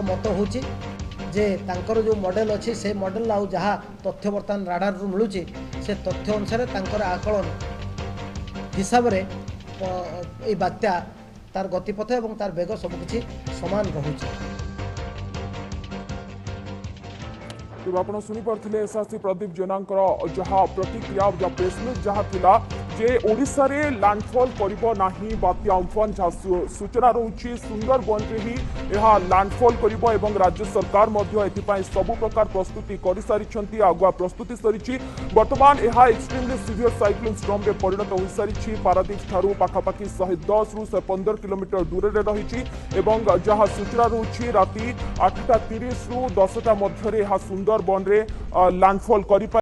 मत हो जे तांकर जो मॉडल अच्छी से मॉडल आउ जहाँ तथ्य बर्तमान राडार रु मिलूँ से तथ्य अनुसार तांकर आकलन हिसाब से ये बात्या तार गतिपथ और तार बेग सबकि सामान रोचे। आप शुणी पारे एसआरसी प्रदीप जेना जहाँ प्रतिक्रिया प्रेसमिट जहाँ थिला जे ओडिशा रे लैंडफॉल करिबो नाही बात्या अम्फान जहाँ सूचना रहुछि सुंदरबन रे ही यह लैंडफॉल करिबो एवं राज्य सरकार मध्य एथिपाई सब प्रकार प्रस्तुति करि सारिछंती आगुआ प्रस्तुति सरिछि। वर्तमान यह एक्सट्रीमली सीवियर साइक्लोन स्टॉर्म रे परिणत होई सारिछि। पारादीप ठारू पाखापाखि 110 रु 115 किलोमीटर दूर रे रहिछि एवं जहाँ सूचना रहुछि राति 8:30 रु 10टा मध्य रे यह सुंदरबन रे लैंडफॉल करि